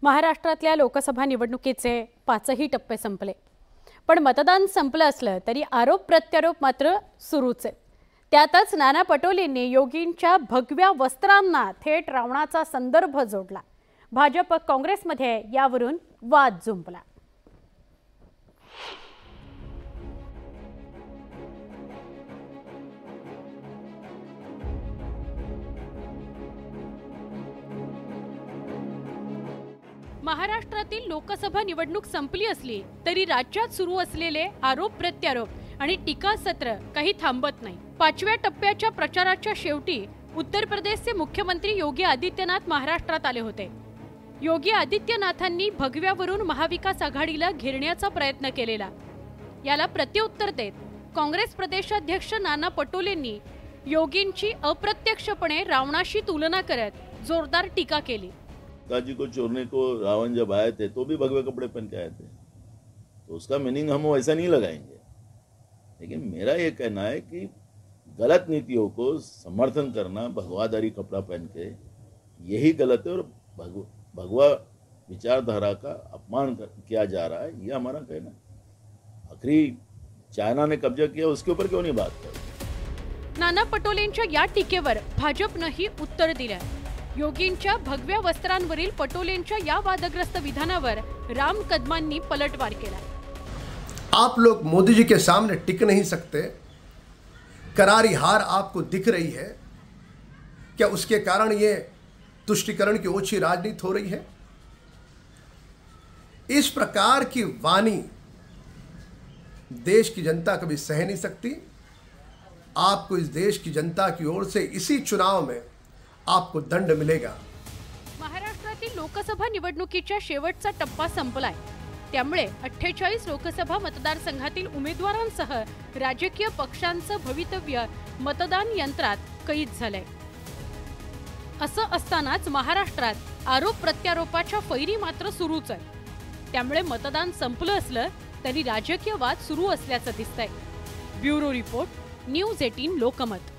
महाराष्ट्रातल्या लोकसभा निवडणुकीचे 5ही टप्पे संपले, पण मतदान संपलं असलं तरी आरोप प्रत्यारोप मात्र सुरूच आहेत। त्यातच नाना पटोलेंनी योगींच्या भगव्या वस्त्रांना थेट रावणाचा संदर्भ जोडला। भाजप काँग्रेसमध्ये यावरून वाद जुंपला। महाराष्ट्रातील लोकसभा निवडणूक संपली असली तरी राज्यात सुरू असलेले आरोप प्रत्यारोप आणि टीका सत्र काही थांबत नाही। 5व्या टप्प्याच्या प्रचाराच्या शेवटी उत्तर प्रदेशचे मुख्यमंत्री योगी आदित्यनाथ महाराष्ट्रात आले होते। योगी आदित्यनाथांनी भगव्यावरून महाविकास आघाडीला घेरण्याचा प्रयत्न केलेला। याला प्रत्युत्तर देत काँग्रेस प्रदेशाध्यक्ष नाना पटोलेंनी योगींची अप्रत्यक्षपणे रावणाशी तुलना करत जोरदार टीका केली। जी को चोरने को रावण जब आए थे तो भी भगवे कपड़े पहन के आए थे, तो उसका मीनिंग हम वैसा नहीं लगाएंगे। लेकिन मेरा ये कहना है कि गलत नीतियों को समर्थन करना भगवाधारी कपड़ा पहन के यही गलत है और भगवा विचारधारा का अपमान किया जा रहा है, ये हमारा कहना है। आखिरी चाइना ने कब्जा किया, उसके ऊपर क्यों नहीं बात कर। नाना पटोलेंच्या या टीकेवर भाजपनेही उत्तर दिलं। योगींच्या भगव्या वस्त्रांवरील पटोलेंच्या या वादग्रस्त विधानावर राम कदमांनी पलटवार केला। आप लोग मोदी जी के सामने टिक नहीं सकते, करारी हार आपको दिख रही है क्या? उसके कारण ये तुष्टीकरण की ओछी राजनीति हो रही है। इस प्रकार की वाणी देश की जनता कभी सह नहीं सकती। आपको इस देश की जनता की ओर से इसी चुनाव में आपको दंड मिलेगा। महाराष्ट्रातील लोकसभा निवडणुकीच्या शेवटचा टप्पा संपलाय, त्यामुळे 48 लोकसभा मतदारसंघातील उमेदवारांसह राजकीय पक्षांचं भवितव्य मतदान यंत्रात कैद झालंय। असं असतानाच महाराष्ट्रात आरोप प्रत्यारोपाच्या फैरी मात्र सुरूच आहे। त्यामुळे मतदान संपलं असलं तरी राजकीय वाद सुरू असल्याचं दिसतंय। Bureau report, news 18 Lokmat.